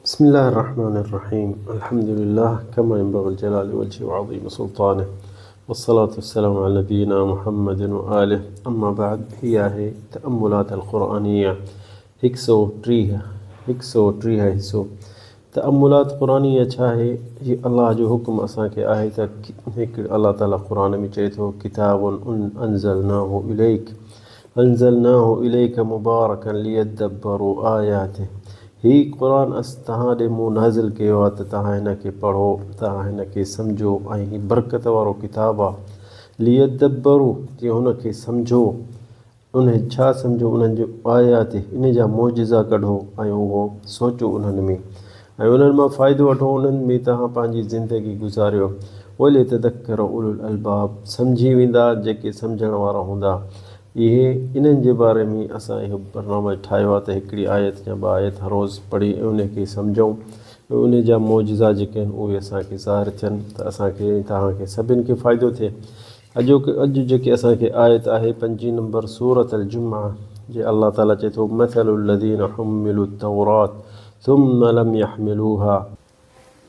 بسم الله الرحمن الرحيم الحمد لله كما ينبغي الجلال وجهه وعظيم سلطانه والصلاة والسلام على نبينا محمد وآله أما بعد هي تأملات القرآنية هكسو تريها حصو تأملات قرآنية چاهي هي الله جو حكم أسان کے آهي تا الله تعالى قرآن میں چاہتو كتاب أنزلناه إليك مباركا ليدبروا آياته ही क़ुरान अस तव्हां ॾे मूं नाज़िल कयो आहे त तव्हां हिन खे पढ़ो तव्हां हिन खे सम्झो ऐं ही बरकत वारो किताबु आहे लियदब्बरू जीअं हुनखे सम्झो उन छा सम्झो उन्हनि जो आयात इन जा मौजिज़ा कढो ऐं उहो सोचो उन्हनि में ऐं उन्हनि मां फ़ाइदो वठो उन्हनि में तव्हां पंहिंजी ज़िंदगी गुज़ारियो ओले तदक्कर उलुल अलबाब सम्झी वेंदा जेके सम्झण वारा हूंदा इहे इन्हनि जे बारे में असां इहो बरनामो ठाहियो आहे त हिकिड़ी आयत या ॿ आयत हर रोज़ु पढ़ी उन खे सम्झूं उन जा मौजिज़ा जेके आहिनि उहे असांखे ज़ाहिर थियनि त असांखे तव्हांखे सभिनि खे फ़ाइदो थिए अॼु जेके असांखे आयत आहे 5 नंबर सूरत अलजुमा जे अल्लाह ताला चए थो मथलु लज़ीन हुम्मिलु तौरात थुम्म लम यहमिलूहा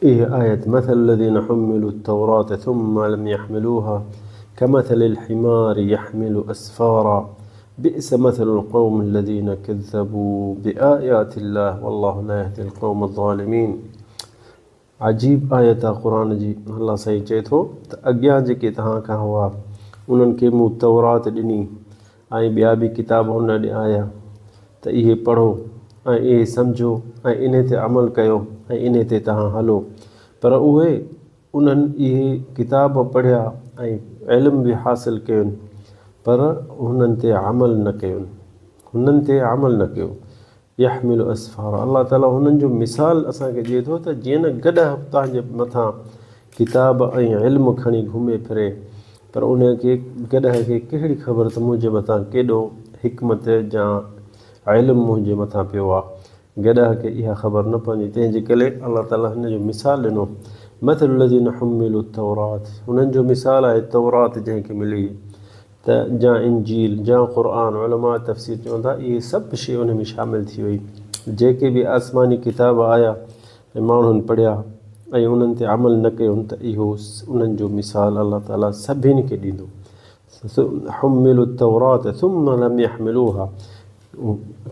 इहा आयत मथलु लज़ीन हुम्मिलु तौरात थुम्म लम यहमिलूहा كمثل الحمار يحمل أسفارا بئس مثل القوم الذين كذبوا بآيات الله والله لا يهدي القوم الظالمين عجيب آيات قرآن جي الله صحيح چئے थो त अॻियां जेके तव्हां खां हुआ उन्हनि खे मूं तौरात ॾिनी ऐं ॿिया बि किताब हुन ॾे आया त इहे पढ़ो ऐं इहे सम्झो ऐं इन ते अमल कयो ऐं इन ते तव्हां हलो पर उहे उन्हनि इहे किताब पढ़िया ऐं इल्म बि हासिल कयुनि पर हुननि ते अमल न कयो यहमिल असफ़ार अल्लाह ताला हुननि जो मिसाल असांखे ॾिए थो त जीअं न गॾु तव्हांजे मथां किताब ऐं इल्मु खणी घुमे फिरे पर उनखे गॾु खे कहिड़ी ख़बर त मुंहिंजे मथां केॾो हिकमत जा इल्मु मुंहिंजे मथां पियो आहे गॾु खे इहा ख़बर न पवंदी तंहिंजे करे अल्लाह ताला हिन जो मिसाल ॾिनो मथलु लज़ीन हुम्मिलु तौरात हुननि जो मिसाल आहे तौरात जंहिंखे मिली त जा इंजील जा क़ुरान उलमा तफ़सीर चवंदा इहे सभु शइ उन में शामिलु थी वई जेके बि आसमानी किताब आया ऐं माण्हुनि पढ़िया ऐं उन्हनि ते अमल न कयो त इहो उन्हनि जो मिसाल अल्लाह ताला सभिनी खे ॾींदो हुम्मिलु तौरात थुम्म लम यहमिलूहा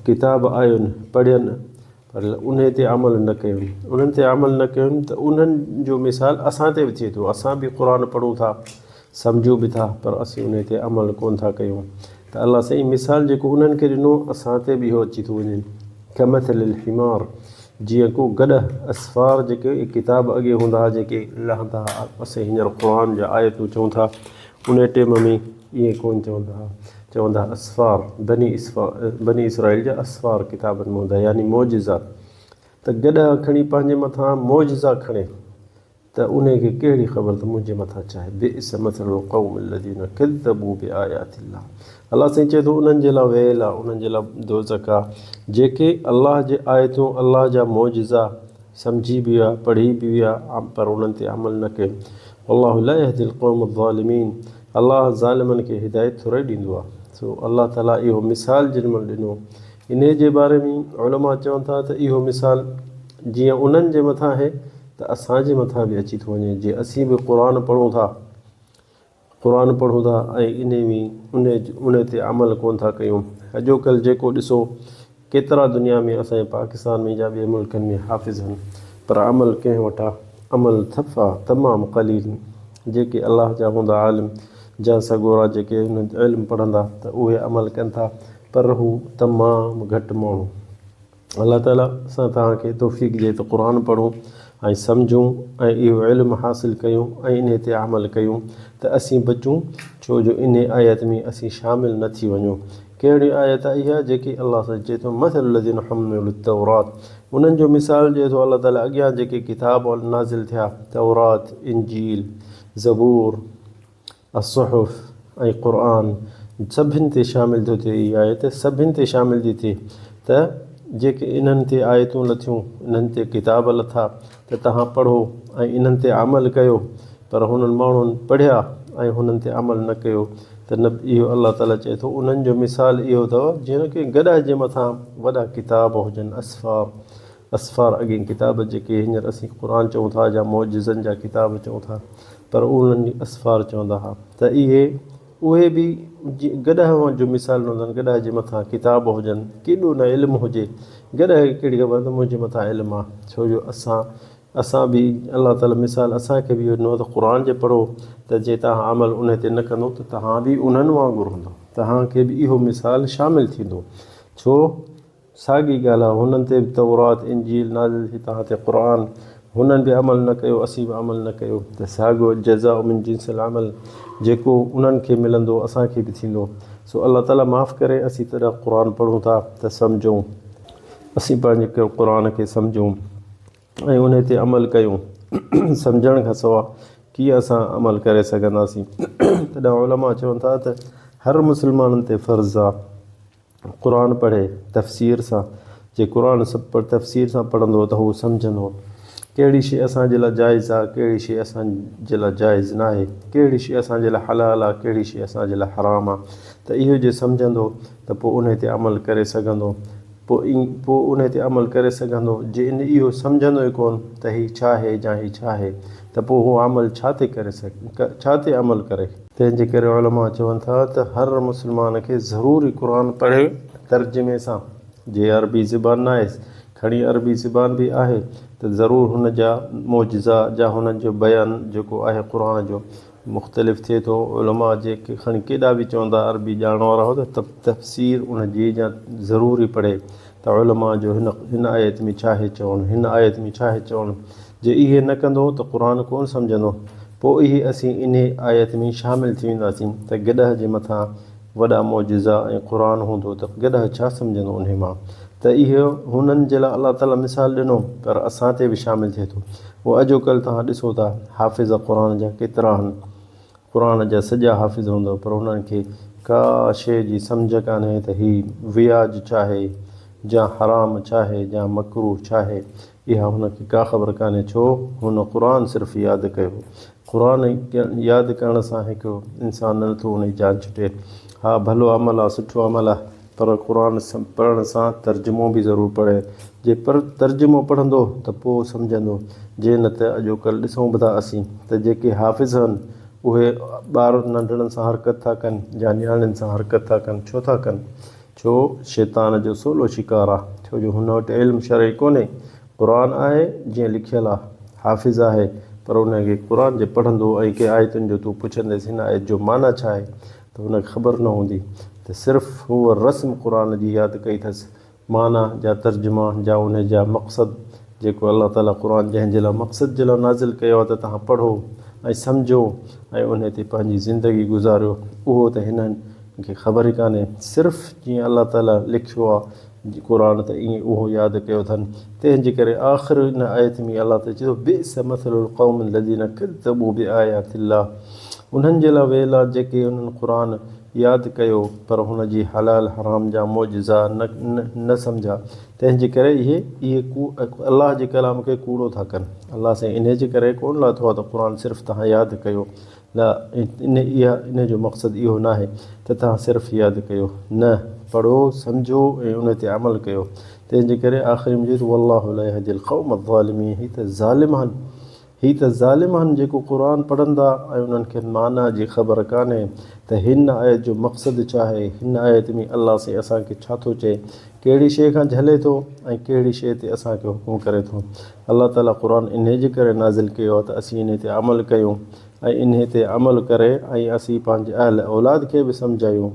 किताब आयुनि पढ़ियनि पर उन ते अमल न कयुनि उन्हनि ते अमल न कयुनि त उन्हनि जो मिसाल असां ते बि थिए थो असां बि क़ुरान पढ़ूं था सम्झूं बि था पर असीं उन ते अमल कोन था कयूं त अल्लाह सही मिसाल जेको उन्हनि खे ॾिनो असां ते बि इहो अची थो वञे कमथलिल हिमार जीअं को गॾु असफ़ार जेके किताब अॻे हूंदा हुआ जेके लहंदा असां हींअर क़ुरान जा आयतूं चऊं था उन टाइम में ईअं कोन चवंदा असफ़ार बनी इसराइल जा असफ़ार किताबनि में हूंदा यानी मौजिज़ा त गॾु खणी पंहिंजे मथां मौजिज़ा खणे त उनखे कहिड़ी ख़बर त मुंहिंजे मथां चाहे बिइस मथलुल क़ौम लज़ीन कज़्ज़बू बिआयातिल्लाह अल्लाह साईं चए थो उन्हनि जे लाइ वेल आहे उन्हनि जे लाइ दोज़ख आहे जेके अल्लाह जे आयतूं अल्लाह जा मौजिज़ा सम्झी बि विया पढ़ी बि विया पर उन्हनि ते अमल न कयो अल्लाहु ला यहदिल क़ौम ज़ालिमीन अल्लाह ज़ालिमनि खे हिदायत थोरे ॾींदो आहे सो अल्लाह ताला इहो मिसाल जिन महिल ॾिनो इन जे बारे में उलमा चवनि था त इहो मिसाल जीअं उन्हनि जे मथां आहे त असांजे मथां बि अची थो वञे जीअं असीं बि क़ुरान पढ़ूं था ऐं इन में उन ते अमल कोन था कयूं अॼुकल्ह जेको ॾिसो केतिरा दुनिया में असांजे पाकिस्तान में जा ॿिए मुल्कनि में हाफ़िज़ आहिनि पर अमल कंहिं वटां अमल थफ़ा तमामु क़लील जेके अल्लाह जा हूंदा आलिम जा सगोरा जेके हुन इल्मु पढ़ंदा त उहे अमल कनि था पर हू तमामु घटि माण्हू अल्लाह ताला असां तव्हांखे तौफ़ीक़ ॾिए त क़ुरान पढ़ूं ऐं सम्झूं ऐं इहो इल्मु हासिल कयूं ऐं इन ते अमल कयूं त असीं बचूं छो जो इन आयत में असीं शामिलु न थी वञूं कहिड़ी आयत आहे इहा जेकी अल्लाह सां चए थो मथलु लज़ीन हुम्मिलु तौरात उन्हनि जो मिसाल ॾिए थो अल्लाह ताला अॻियां जेके किताब नाज़िल थिया तौरात इंजील ज़बूर असुहुफ़ ऐं क़ुरान सभिनि ते शामिलु थो थिए इहा आयत सभिनि ते शामिलु थी थिए त जेके इन्हनि ते आयतूं लथियूं इन्हनि ते किताब लथा त तव्हां पढ़ो ऐं इन्हनि ते अमल कयो पर हुननि माण्हुनि पढ़िया ऐं हुननि ते अमल न कयो त न इहो अल्लाह ताला चए थो उन्हनि जो मिसाल इहो अथव जीअं की गॾु जे मथां वॾा किताब हुजनि असफ़ार असफ़ार अॻे किताब जेके हींअर असीं क़ुर चऊं था या मौजिज़नि जा किताब चऊं था, पर उन्हनि असफ़ार चवंदा हुआ त उहे बि गॾह जो मिसाल हूंदा आहिनि, गॾह जे मथां किताब हुजनि, केॾो न इल्मु हुजे, गॾह कहिड़ी ख़बर त मुंहिंजे मथां इल्मु आहे। छो जो असां बि अलाह ताला मिसाल असांखे बि ॾिनो त क़ुर जे पढ़ो त जे तव्हां अमल उन ते न कंदो त तव्हां बि उन्हनि वांगुरु हूंदो, तव्हांखे बि इहो मिसाल शामिलु थींदो। छो साॻी ॻाल्हि आहे, हुननि ते बि तौरात इंजील नाज़िल थी, तव्हां ते क़ुर, हुननि बि अमल न कयो, असीं बि अमल न कयो, त साॻियो जज़ा मिन जिन्सिल अमल जेको उन्हनि खे मिलंदो असांखे बि थींदो। सो अलाह ताला माफ़ु करे, असीं तॾहिं क़ुर पढ़ूं था त सम्झूं, असीं पंहिंजे क़ुर खे सम्झूं ऐं उन ते अमल कयूं। सम्झण खां सवाइ कीअं असां अमल करे सघंदासीं। तॾहिं उलमा चवनि था त हर मुस्लमाननि ते फ़र्ज़ु आहे क़ुर पढ़े तफ़सीर सां। जे क़ुर सभु तफ़सीर सां पढ़ंदो त हू सम्झंदो कहिड़ी शइ असांजे लाइ जाइज़ आहे, कहिड़ी शइ असांजे लाइ जाइज़ न आहे, कहिड़ी शइ असांजे लाइ हलाल आहे, कहिड़ी शइ असांजे लाइ हराम आहे। त इहो जे सम्झंदो त पोइ उन ते अमल करे सघंदो, पोइ उन ते अमल करे सघंदो। जे इहो सम्झंदो ई कोन त हीउ छा आहे या हीउ छा आहे, त पोइ उहो अमल छा ते करे छा ते अमल करे। तंहिंजे करे उलमा चवनि था त हर मुस्लमान खे ज़रूरी क़ुर पढ़े तर्जुमे सां। जे अरबी ज़ुबान न आहे, खणी अरबी ज़ुबान बि आहे त ज़रूरु हुन जा मौजिज़ा या हुननि जो बयानु जेको आहे क़ुर जो मुख़्तलिफ़ थिए थो। उलमा जेके खणी केॾा बि चवंदा अरबी ॼाण वारा हो त तफ़सीर उन जी या ज़रूरी पढ़े त उलमा जो हिन आयत में छा आहे चवणु, हिन आयत में छा आहे चवणु। जे इहे न कंदो त क़ुर कोन सम्झंदो, पोइ इहे असीं इन आयत में शामिलु थी वेंदासीं त गॾह जे मथां वॾा मौजिज़ा ऐं क़ुर हूंदो त गॾह छा सम्झंदो उन मां। त इहो हुननि जे लाइ अलाह ताला मिसाल ॾिनो, पर असां ते बि शामिलु थिए थो। उहो अॼुकल्ह तव्हां ॾिसो था हाफ़िज़ क़ुर जा केतिरा आहिनि, क़ुर जा सॼा हाफ़िज़ हूंदव, पर उन्हनि खे का शइ जी सम्झ कान्हे त हीउ वियाज छा आहे या हराम छा आहे या मकरूह छा आहे, इहा हुनखे का ख़बर कान्हे। छो हुन क़ुर सिर्फ़ु यादि कयो। क़ुर यादि करण सां हिकु इंसान नथो उन जी जान छुटे। हा भलो अमल आहे, सुठो अमल आहे, पर क़ुर पढ़ण सां तर्जुमो बि ज़रूरु पढ़े। जे तर्जुमो पढ़ंदो त पोइ सम्झंदो, जे न त अॼुकल्ह ॾिसूं बि था असीं त जेके हाफ़िज़ आहिनि उहे ॿार नंढड़नि सां हरकत था कनि या नियाणियुनि सां हरकत था कनि। छो था कनि? छो शैतान जो सवलो शिकार आहे। छो जो हुन वटि इल्मु शरई कोन्हे, क़ुर आहे जीअं लिखियलु आहे, हाफ़िज़ आहे, पर उनखे क़ुर जे पढ़ंदो ऐं कंहिं आयतुनि जो तूं पुछंदसि हिन आयत जो माना छा आहे त हुनखे ख़बर न हूंदी, त सिर्फ़ु हूअ रस्म क़ुर जी यादि कई अथसि, माना जा तर्जुमा या उन जा मक़सदु जेको अलाह ताला क़ुर जंहिंजे लाइ मक़सद जे लाइ नाज़िल कयो आहे त तव्हां पढ़ो ऐं सम्झो ऐं उन ते पंहिंजी ज़िंदगी गुज़ारियो, उहो त हिननि खे ख़बर ई कान्हे। सिर्फ़ु जीअं अलाह ताला लिखियो आहे क़ुर त ईअं उहो यादि कयो अथनि। तंहिंजे करे आख़िर इन आयत में अलाह ताला चए थो बिअस मथलुल क़ौम लज़ीना कज़्ज़बू बिआयातिल्लाह, उन्हनि जे लाइ वेल आहे जेके उन्हनि क़ुर यादि कयो पर हुन जी हलाल हराम जा मौजिज़ा न सम्झा। तंहिंजे करे इहे अलाह जे कलाम खे कूड़ो था कनि। अलाह सां इन जे करे कोन लाथो आहे त क़ुर सिर्फ़ु तव्हां यादि कयो, न इन जो मक़सदु इहो न आहे त तव्हां सिर्फ़ु यादि कयो, न पढ़ो सम्झो ऐं उन ते अमल कयो। तंहिंजे करे आख़िरी में चए थो वल्लाहु ला यहदिल क़ौम अज़्ज़ालिमीन, ही त ज़ालिम आहिनि जेको क़ुर पढ़ंदा ऐं उन्हनि खे माना जी ख़बर कान्हे त हिन आयत जो मक़सदु छा आहे, हिन आयत में अलाह से असांखे छा थो चए, कहिड़ी शइ खां झले थो ऐं कहिड़ी शइ ते असांखे हुकुम करे थो। अलाह ताला क़ुर इन जे करे नाज़िल कयो आहे त असीं इन ते अमल कयूं ऐं इन ते अमल करे ऐं असीं पंहिंजे अहल औलाद खे बि सम्झायूं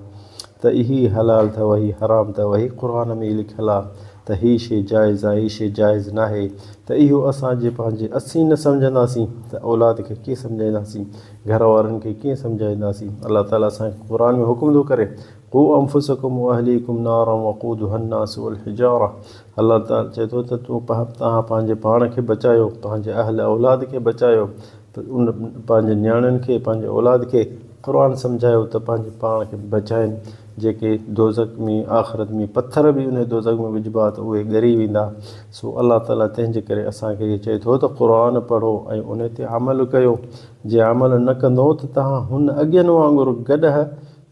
त इहा हलाल अथव, हीअ हराम अथव, हीअ क़ुर में लिखियलु आहे त हीअ शइ जाइज़ आहे, हीअ शइ जाइज़ न आहे। त इहो असांजे पंहिंजे असीं न सम्झंदासीं त औलाद खे कीअं सम्झाईंदासीं, घर वारनि खे कीअं सम्झाईंदासीं। अलाह ताला असांखे क़ुर में हुकुम थो करे क़ू अंफुसकुम व अहलीकुम नारम वक़ूदुहा अन्नास वल हिजारा। अलाह ताला चए थो त तव्हां पंहिंजे पाण खे बचायो, पंहिंजे अहल औलाद खे बचायो, त उन पंहिंजे नियाणियुनि खे पंहिंजे औलाद खे क़ुर सम्झायो त पंहिंजे पाण खे बचाइनि। जेके दोज़ख में आख़िरत में पथर बि उन दोज़ख में विझिबा त उहे ॻरी वेंदा। सो अलाह ताला तंहिंजे करे असांखे इहो चए थो त क़ुर पढ़ो ऐं उन ते अमल कयो। जे अमल न कंदो त तव्हां हुन अॻियनि वांगुरु गॾह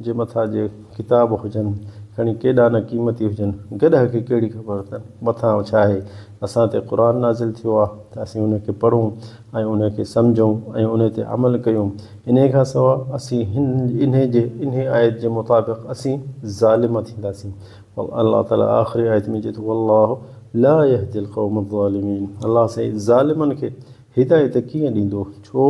जे मथां जे किताब हुजनि, खणी केॾा न क़ीमती हुजनि, गॾह खे कहिड़ी ख़बर अथनि मथां छा आहे असां ते क़ुर नाज़िल थियो आहे त असीं उनखे पढ़ूं ऐं उनखे सम्झूं ऐं उन ते अमल कयूं। इन खां सवाइ असीं इन आयत जे मुताबिक़ असीं ज़ालिम थींदासीं। अलाह ताला आख़िरी आयत में चए थो वल्लाहु ला यहदिल क़ौम ज़ालिमीन। अलाह साईं ज़ालिमनि खे हिदायत कीअं ॾींदो? छो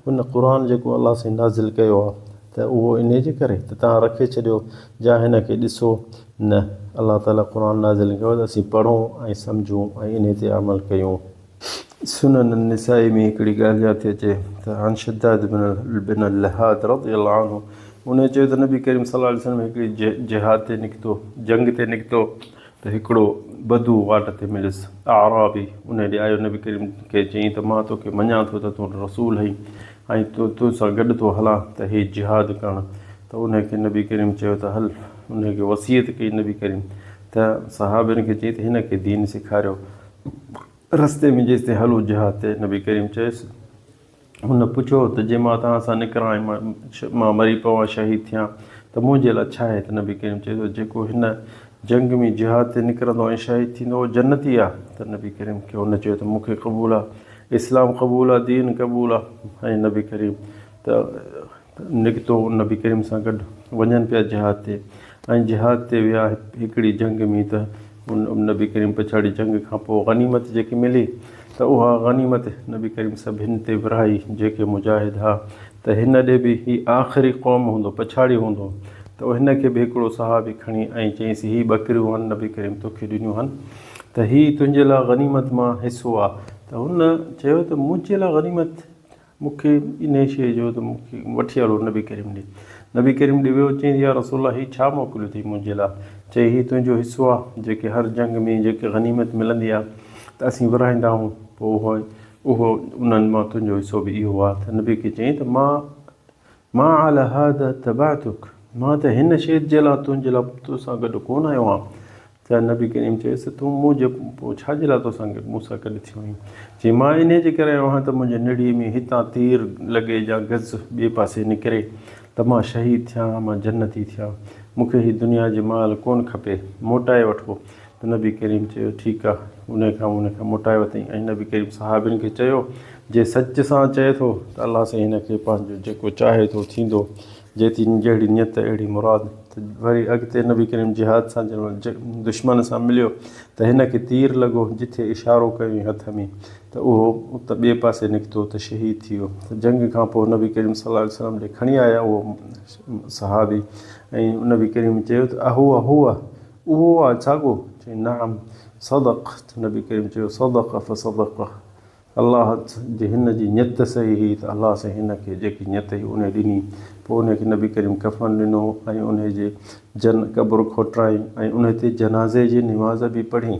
उन क़ुर जेको अलाह साईं नाज़िल कयो आहे त उहो इन जे करे त तव्हां रखे छॾियो जा हिन खे ॾिसो न। अलाह ताला क़ुर नाज़िल कयो त असीं पढ़ूं ऐं सम्झूं ऐं इन ते अमल कयूं। सुनन निसाई में हिकिड़ी ॻाल्हि यादि थी अचे त हान शद्दाद बिन लहाद रज़ियल्लाहु अन्हु उन चयो त नबी करीम सल्लल्लाहु अलैहि वसल्लम हिकिड़ी जिहाद ते निकितो, जंग ते निकितो त हिकिड़ो बदू वाट ते मिलियुसि आराबी। उन ॾे आयो नबी करीम खे चयईं त मां तोखे मञां थो त तूं रसूल आहीं ऐं तोसां गॾु थो हलां त ही जिहाद करणु। त उनखे नबी करीम चयो त हल, उनखे वसियत कई नबी करीम त सहाबनि खे चई त हिन खे दीन सेखारियो। रस्ते में जेसि ताईं हलो जिहाद ते नबी करीम चयुसि, हुन पुछियो त जे मां तव्हां सां निकिरां ऐं मां मरी पवां शहीद थियां त मुंहिंजे लाइ छा आहे? त नबी करीम चए थो जेको हिन जंग में जिहाद ते निकिरंदो ऐं शहीद थींदो उहो जन्नती आहे। त नबी करीम खे हुन चयो त मूंखे क़बूल आहे, इस्लाम क़बूल आहे, दीन क़बूल आहे। ऐं नबी करीम त निकितो नबी करीम सां गॾु वञनि पिया जिहाद ते ऐं जिहाद ते विया हिकिड़ी जंग में त उन नबी करीम पछाड़ी जंग खां पोइ गनीमत जेकी मिली त उहा गनीमत नबी करीम सभिनि ते विरहाई जेके मुजाहिद हुआ। त हिन ॾे बि ही आख़िरी क़ौम हूंदो, पछाड़ी हूंदो त हिन खे बि हिकिड़ो सहाबी खणी ऐं चयईंसि ही ॿकरियूं आहिनि नबी करीम तोखे ॾिनियूं आहिनि त ही तुंहिंजे लाइ गनीमत मां हिसो आहे। त हुन चयो त मुंहिंजे लाइ गनीमत, मूंखे इन शइ जो त मूंखे वठी हलो नबी करीम ॾे। नबी करीम ॾे वियो, चई या रसूल ही छा मोकिलियो अथई मुंहिंजे लाइ? चई ही तुंहिंजो हिसो आहे, जेके हर जंग में जेके गनीमत मिलंदी आहे त असीं विरहाईंदा आहियूं, पोइ उहो उन्हनि मां तुंहिंजो हिसो बि इहो आहे। त नबी खे चई त मां अला हादा तबातुक, मां त हिन शइ जे लाइ तुंहिंजे लाइ तोसां गॾु कोन आयो आहियां। त नबी करीम चयुसि तूं मुंहिंजे पोइ छाजे लाइ तोसां गॾु मूंसां गॾु थियो आहीं? चई मां इन जे करे आयो आहियां त मुंहिंजे निड़ीअ में हितां तीर लॻे या गज़ ॿिए पासे निकिरे त मां शहीद थियां, मां जन्नती थियां। मूंखे हीअ दुनिया जो माल कोन खपे, मोटाए वठो। त नबी करीम चयो ठीकु आहे, उन खां मोटाए वरितईं। ऐं नबी करीम सहाबियुनि खे चयो जे सच सां चए थो त अलाह साईं हिन खे पंहिंजो जेको चाहे थो थींदो, जहिड़ी नियत अहिड़ी मुराद। त वरी अॻिते नबी करीम जिहाद सां दुश्मन सां मिलियो त हिन खे तीर लॻो, जिथे इशारो कयो हथ में त उहो त ॿिए पासे निकितो त शहीद थी वियो। त जंग खां पोइ नबी करीम सल्लल्लाहु अलैहि वसल्लम ॾे खणी आया उहो सहाबी ऐं नबी करीम चयो त उहो आहे साॻो? चई नाम सदक़। त नबी करीम चयो सदक़ फसदक़, अलाह जे हिन जी नियत सही हुई त अलाह सां हिन खे जेकी नियत हुई उन ॾिनी। पोइ उनखे नबी करीम कफ़न ॾिनो ऐं उनजे क़ब्र खोटाई ऐं उन ते जनाज़े जी निमाज़ बि पढ़ी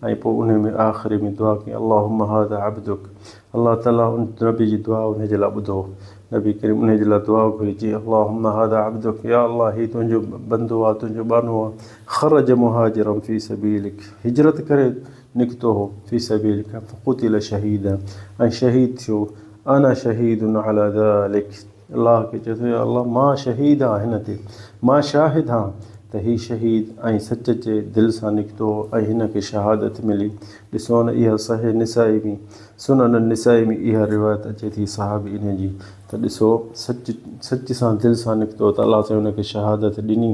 ऐं पोइ उन में आख़िरी में दुआ कई अल्लाहुम्मा हाज़ा अब्दुक। अलाह ताला उन नबी जी दुआ उनजे लाइ ॿुधो। नबी करीम उनजे लाइ दुआ घुरी चई अल्लाहुम्मा हाज़ा अब्दुक, या अलाह ही तुंहिंजो बंदो आहे, तुंहिंजो बानो आहे। ख़रज मुहाजिरन फी सबीलिक, हिजरत करे निकितो हो फी सबीलिक फ़क़ुतिल शहीद, ऐं शहीद थियो। अना शहीदुन अला ज़ालिक, अलाह खे चए थो या अलाह मां शहीद आहियां हिन ते, मां शाहिद आहियां त ही शहीद ऐं सच जे दिलि सां निकितो ऐं हिन खे शहादत मिली। ॾिसो न इहा सही निसाई में, सुनन निसाई में इहा रिवायत अचे थी साहिबी इन जी। त ॾिसो सच सां दिलि सां निकितो त अलाह सां हुनखे शहादत ॾिनी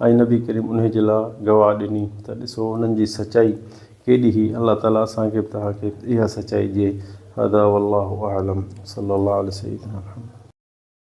ऐं नबी करीम उनजे लाइ गवाह ॾिनी। त ॾिसो उन्हनि जी सचाई केॾी हुई। अलाह ताला असांखे बि तव्हांखे इहा सचाई ॾिए। हदा वल्लाहु अअलम सल्लल्लाहु अलैहि वसल्लम।